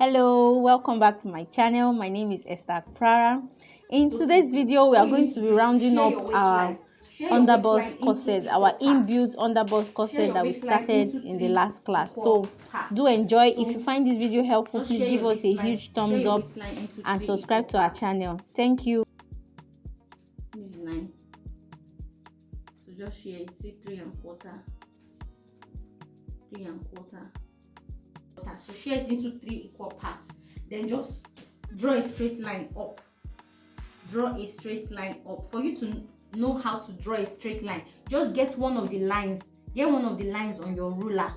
Hello, welcome back to my channel. My name is Esther Prara. In today's video, we are going to be rounding up our underbust corset, our inbuilt underbust corset that we started in the last class. So do enjoy. If you find this video helpful, please give us a huge thumbs up and subscribe to our channel. Thank you. This is 9. So just share it, see 3 1/4. 3 1/4. So share it into 3 equal parts. Then just draw a straight line up. Draw a straight line up. For you to know how to draw a straight line, just get one of the lines. Get one of the lines on your ruler,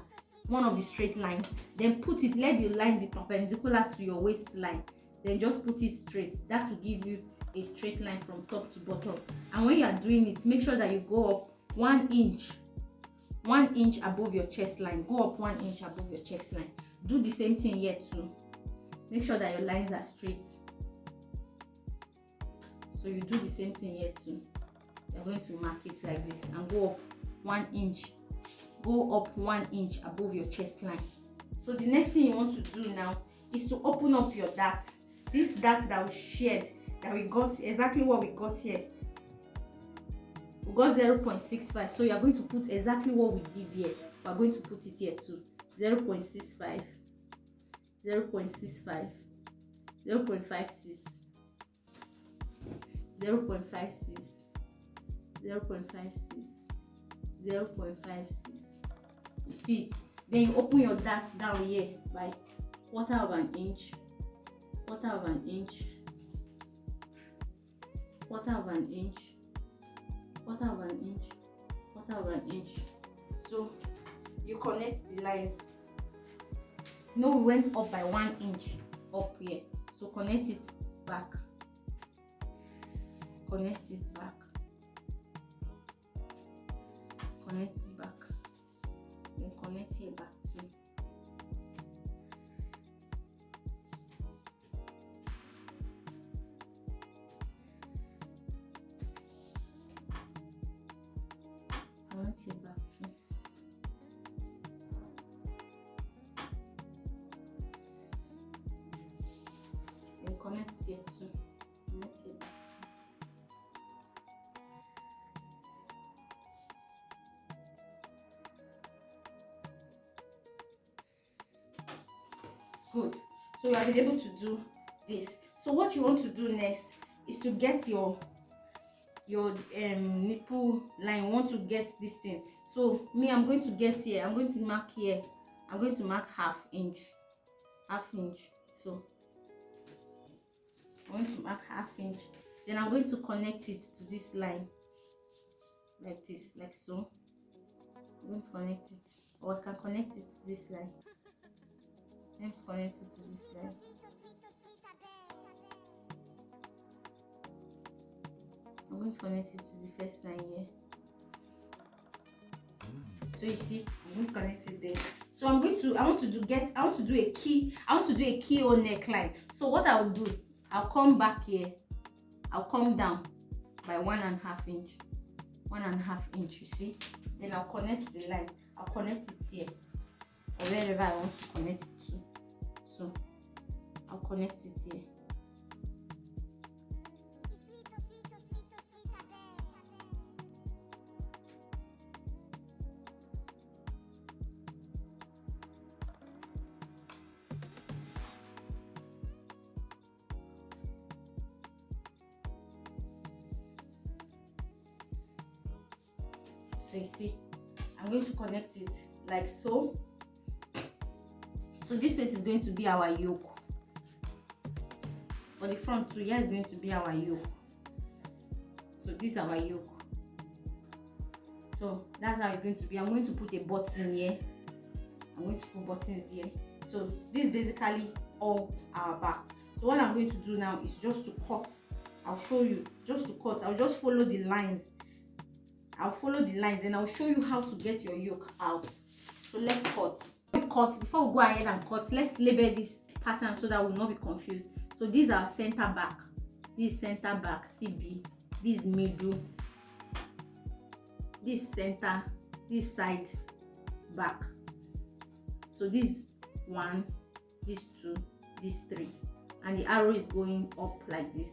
one of the straight lines. Then put it, let the line be perpendicular to your waistline. Then just put it straight. That will give you a straight line from top to bottom. And when you are doing it, make sure that you go up 1 inch. 1 inch above your chest line. Go up 1 inch above your chest line. Do the same thing here too. Make sure that your lines are straight. So you do the same thing here too. You're going to mark it like this and go up 1 inch. Go up 1 inch above your chest line. So the next thing you want to do now is to open up your dart. This dart that we shared, that we got, exactly what we got here. We got 0.65. So you are going to put exactly what we did here. We are going to put it here too. 0.65, 0.65, 0.56, 0.56, 0.56, 0.56. You see it? Then you open your dart down here by 1/4 inch, 1/4 inch, 1/4 inch, 1/4 inch, 1/4 inch. So you connect the lines. No, we went up by 1 inch up here. So connect it back. Connect it back. Connect it back. Then connect it back too. Connect it back too. Then connect it too. Connect it back. Good. So you have been able to do this. So what you want to do next is to get your nipple line. You want to get this thing. So me, I'm going to get here. I'm going to mark here. I'm going to mark 1/2 inch. 1/2 inch. So I'm going to mark 1/2 inch. Then I'm going to connect it to this line like this, like so. I'm going to connect it, or I can connect it to this line. Let's connect it to this line. I'm going to connect it to the first line here. So you see, I'm going to connect it there. So I want to do a keyhole neckline. So what I'll do, I'll come back here. I'll come down by 1.5 inch. 1.5 inch, you see. Then I'll connect the line. I'll connect it here, or wherever I want to connect it to. So I'll connect it here. So you see, I'm going to connect it like so. So this place is going to be our yoke. For the front too, here is going to be our yoke. So this is our yoke. So that's how it's going to be. I'm going to put a button here. I'm going to put buttons here. So this is basically all our back. So what I'm going to do now is just to cut. I'll show you just to cut. I'll just follow the lines. I'll follow the lines and I'll show you how to get your yoke out. So let's cut. Before we go ahead and cut, let's label this pattern so that we'll not be confused. So these are center back. This center back, CB. This middle. This center. This side, back. So this 1, this 2, these three, and the arrow is going up like this.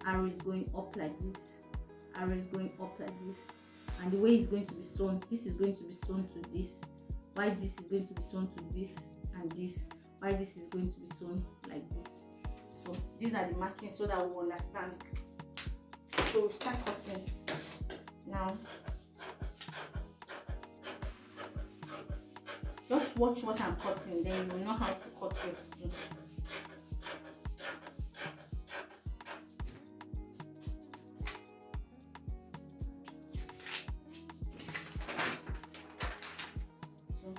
Arrow is going up like this. Arrow is going up like this. And the way it's going to be sewn, this is going to be sewn to this, while this is going to be sewn to this and this, while this is going to be sewn like this. So these are the markings so that we understand. So we'll start cutting now. Just watch what I'm cutting, then you will know how to cut yours too. So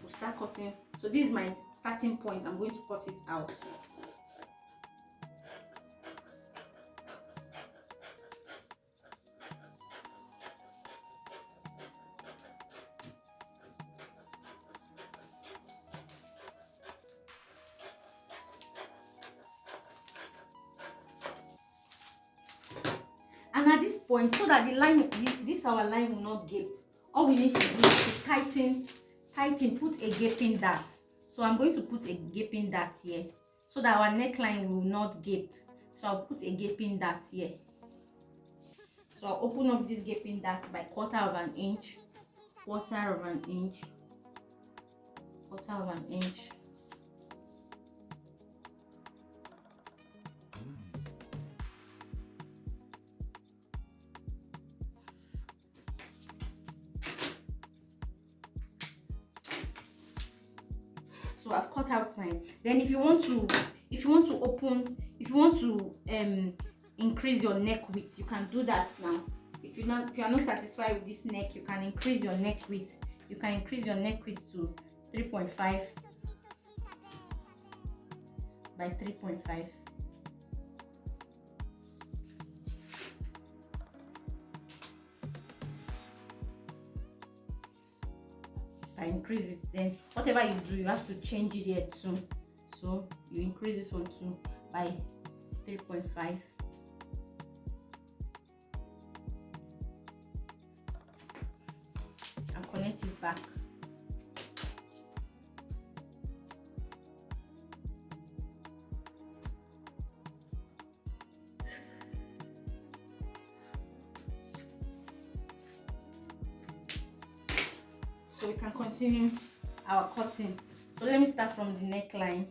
we'll start cutting. So this is my starting point. I'm going to cut it out. And at this point, so that the line, this our line will not gape, all we need to do is to tighten, put a gaping dart. So I'm going to put a gaping dart here so that our neckline will not gape. So I'll put a gaping dart here. So I'll open up this gaping dart by 1/4 inch, 1/4 inch, 1/4 inch. So I've cut out mine. Then if you want to increase your neck width, you can do that now. If you are not satisfied with this neck, you can increase your neck width. You can increase your neck width to 3.5 by 3.5. Increase it. Then whatever you do, you have to change it here too. So you increase this one too by 3.5. and connect it back. So we can continue our cutting. So let me start from the neckline.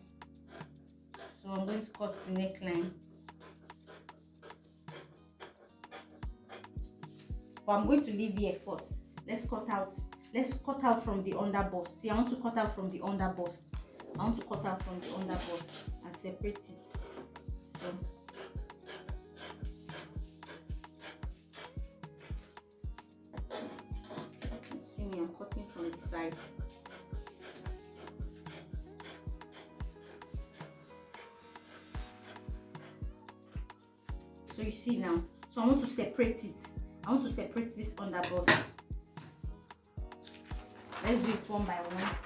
So I'm going to cut the neckline, but I'm going to leave here first. Let's cut out from the under bust. See, I want to cut out from the under bust. I want to cut out from the under bust and separate it. So see me, I'm cutting from the side. So you see now, so I want to separate it. I want to separate this under bust. Let's do it one by one.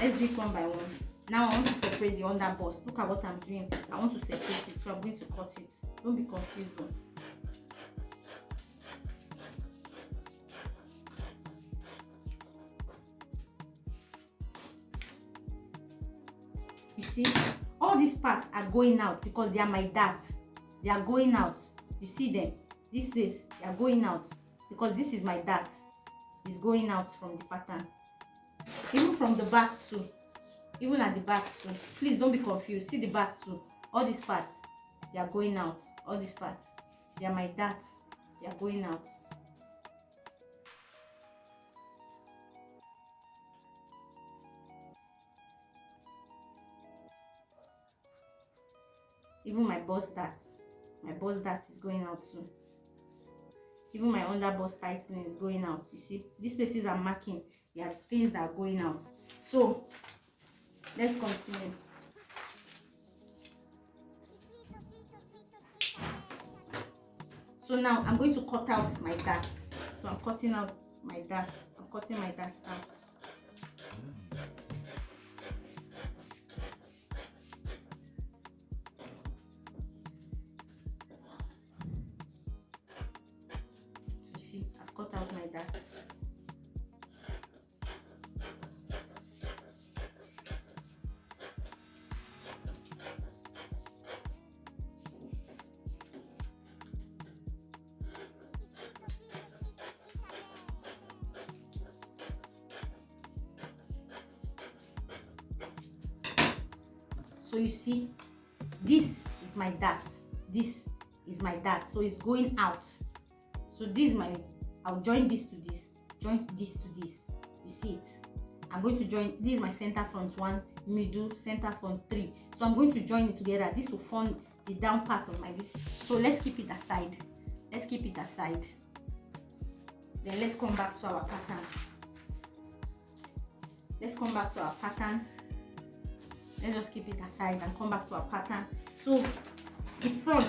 Let's do it one by one. Now I want to separate the under bust. Look at what I'm doing. I want to separate it, so I'm going to cut it. Don't be confused though. You see, all these parts are going out because they are my darts. They are going out. You see them, this place, they are going out because this is my dart. It's going out from the pattern. Even from the back too. Even at the back too. Please don't be confused. See the back too. All these parts, they are going out. All these parts, they are my darts. They are going out. Even my bust dart. My bust dart is going out too. Even my under bust tightening is going out. You see, these places I'm marking, they are things that are going out. So let's continue. So now I'm going to cut out my dart. So I'm cutting out my dart. I'm cutting my dart out. Cut out my dart. So you see, this is my dart, this is my dart, so it's going out. So this is my, I'll join this to this, join this to this. You see it? I'm going to join, this is my center front 1, middle, center front 3. So I'm going to join it together. This will form the down part of my this. So let's keep it aside. Let's keep it aside. Then let's come back to our pattern. Let's come back to our pattern. Let's just keep it aside and come back to our pattern. So the front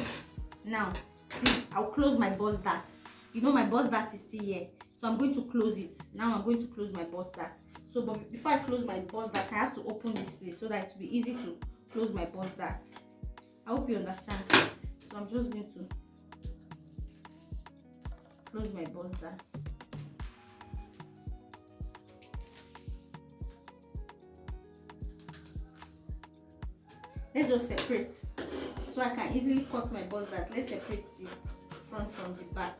now, see, I'll close my boss dart. You know my boss dart is still here, so I'm going to close it. Now I'm going to close my boss dart. So but before I close my boss dart, I have to open this place so that it will be easy to close my boss dart. I hope you understand. So I'm just going to close my boss dart. Let's just separate so I can easily cut my boss dart. Let's separate the front from the back.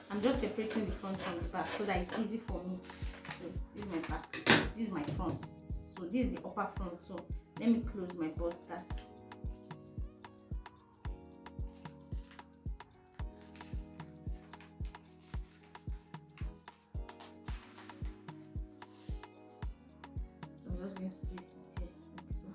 I'm just separating the front from the back so that it's easy for me. So this is my back, this is my front. So this is the upper front. So let me close my boss dart. I'm just going to place it here like so.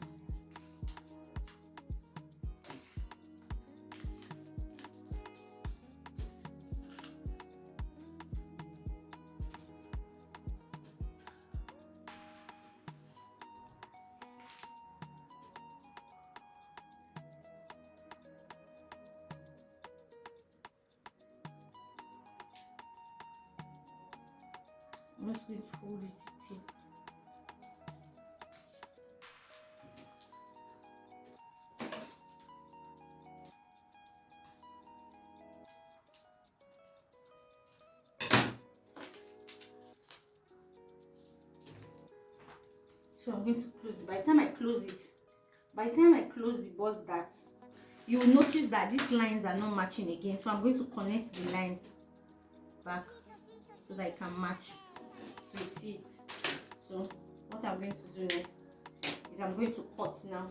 I'm just going to hold it here. So I'm going to close it. By the time I close the boss dart, you will notice that these lines are not matching again. So I'm going to connect the lines back so that it can match. So you see it. So what I'm going to do next is I'm going to cut now.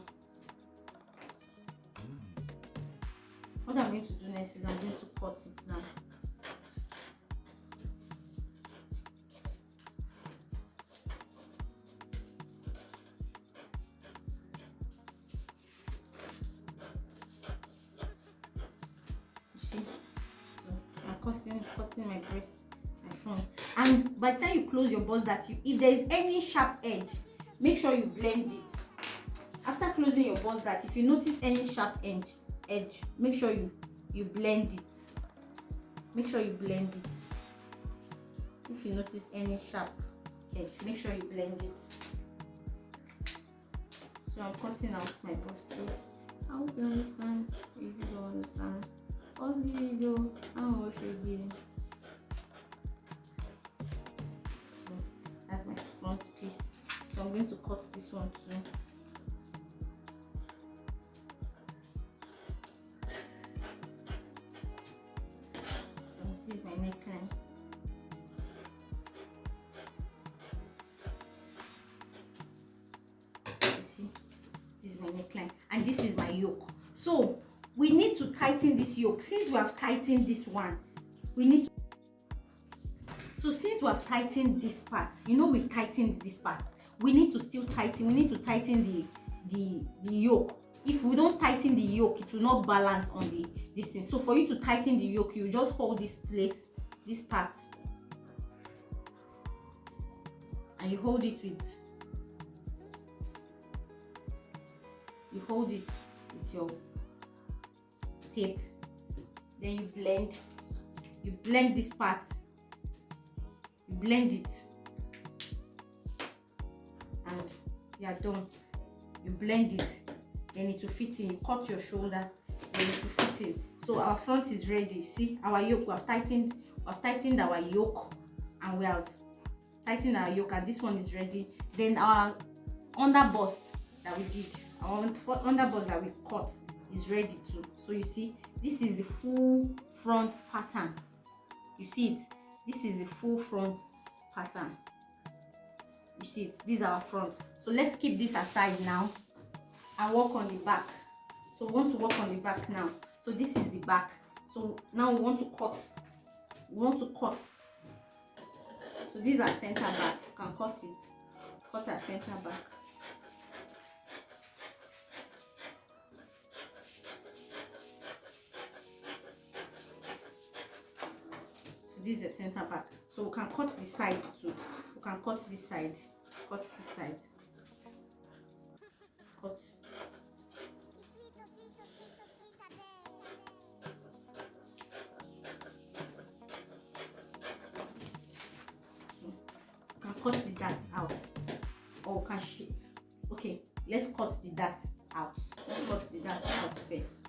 What I'm going to do next is I'm going to cut it now. Cutting my breast, my front. And by the time you close your boss dart, if there is any sharp edge, make sure you blend it. After closing your boss dart, if you notice any sharp edge, make sure you blend it. Make sure you blend it. If you notice any sharp edge, make sure you blend it. So I'm cutting out my boss dart. I hope you understand. If you don't understand, pause the video and watch it again. So that's my front piece. So I'm going to cut this one too. So this is my neckline. You see, this is my neckline and this is my yoke. So we need to tighten this yoke. Since we have tightened this one, we need to, so since we have tightened this part, you know, we've tightened this part, we need to still tighten. We need to tighten the yoke. If we don't tighten the yoke, it will not balance on this thing. So for you to tighten the yoke, you just hold this place, this part, and you hold it with your tape. Then you blend this part, you blend it, and you are done. You blend it, then it will fit in. You cut your shoulder, then it will fit in. So our front is ready. See our yoke, we have tightened our yoke, and we have tightened our yoke, and this one is ready. Then our under bust that we did, our under bust that we cut is ready too. So you see, this is the full front pattern. You see it? This is the full front pattern. You You see it, this is our front. So let's keep this aside now and work on the back. So we want to work on the back now. So this is the back. So now we want to cut. So these are center back. You can cut it. Cut our center back. So this is the center back. So we can cut the side too. We can cut this side. Cut this side. Cut. Cut the darts out, or can she? Okay, let's cut the darts out. Let's cut the darts out first.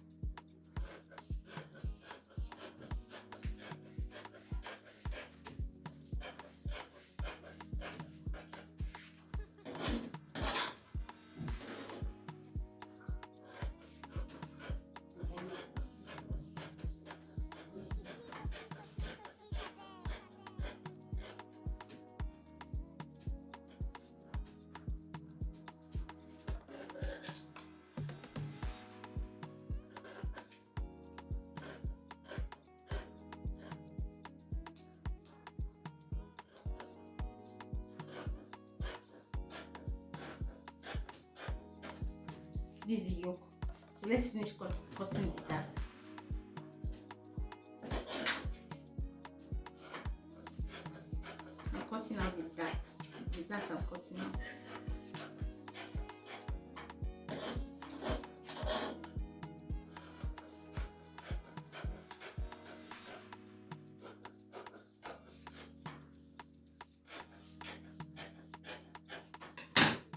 This is the yolk. So let's finish cutting the dart. I'm cutting out the dart. The dart I'm cutting out.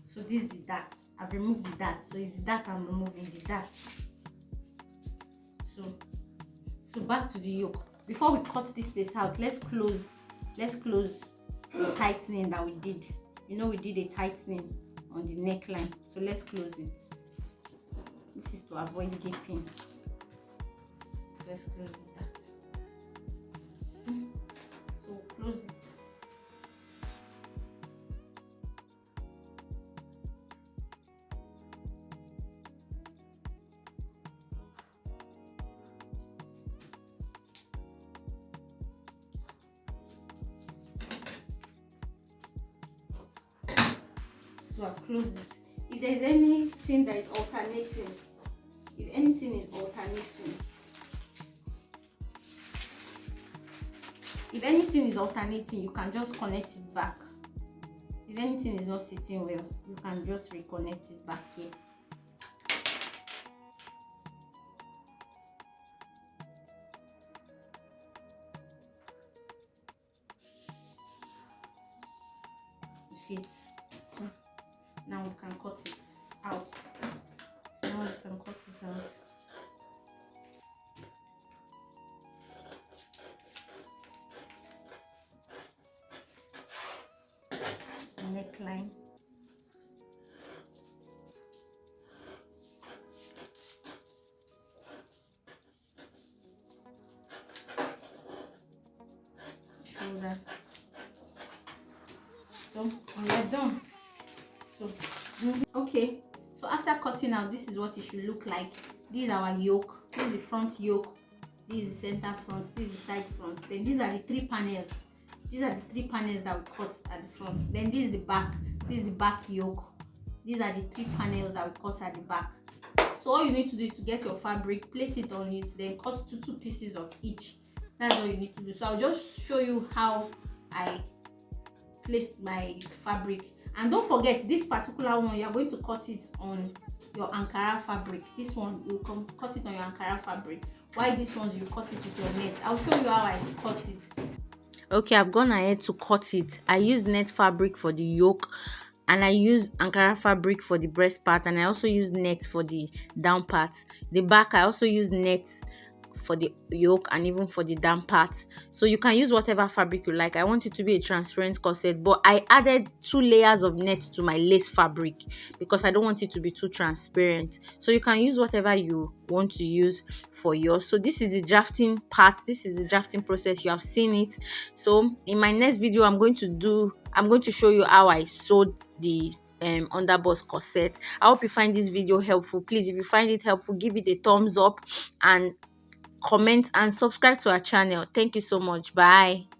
So this is the dart. I've removed the dart. So it's the dart I'm removing, the dart. So back to the yolk. Before we cut this place out, let's close the tightening that we did. You know, we did a tightening on the neckline. So let's close it. This is to avoid gaping. So let's close that. See? So close it. So I've closed it. If there's anything that is alternating, if anything is alternating, you can just connect it back. If anything is not sitting well, you can just reconnect it back here. You see it? So now we can cut it out. The neckline. Shoulder. So we are done. So okay, so after cutting out, this is what it should look like. This is our yoke. This is the front yoke. This is the center front. This is the side front. Then these are the three panels. These are the three panels that we cut at the front. Then this is the back. This is the back yoke. These are the three panels that we cut at the back. So all you need to do is to get your fabric, place it on it, then cut two pieces of each. That's all you need to do. So I'll just show you how I placed my fabric. And don't forget, this particular one, you are going to cut it on your Ankara fabric. This one, you can cut it on your Ankara fabric. Why these ones, you cut it with your net. I'll show you how I cut it. Okay, I've gone ahead to cut it. I use net fabric for the yoke, and I use Ankara fabric for the breast part, and I also use net for the down part. The back, I also use net for the yoke and even for the down part. So you can use whatever fabric you like. I want it to be a transparent corset, but I added 2 layers of net to my lace fabric because I don't want it to be too transparent. So you can use whatever you want to use for yours. So this is the drafting part. This is the drafting process. You have seen it. So in my next video, I'm going to show you how I sewed the underbust corset. I hope you find this video helpful. Please, if you find it helpful, give it a thumbs up and comment and subscribe to our channel. Thank you so much. Bye.